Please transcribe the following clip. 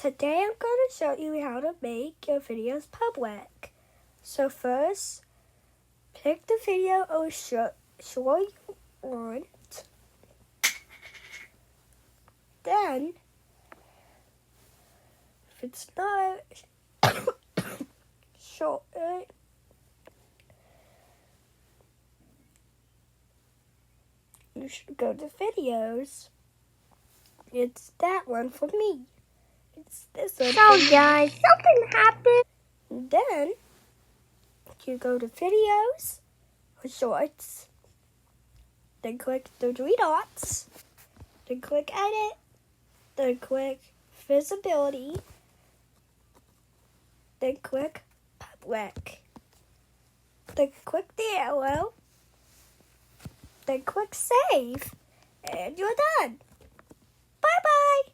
Today I'm going to show you how to make your videos public. So first, pick the video or show you want. Then, if it's not short, you should go to videos. It's that one for me. It's this one. So guys, something happened. Then you go to videos or shorts. Then click the three dots. Then click edit. Then click visibility. Then click public. Then click the arrow. Then click save. And you're done. Bye-bye.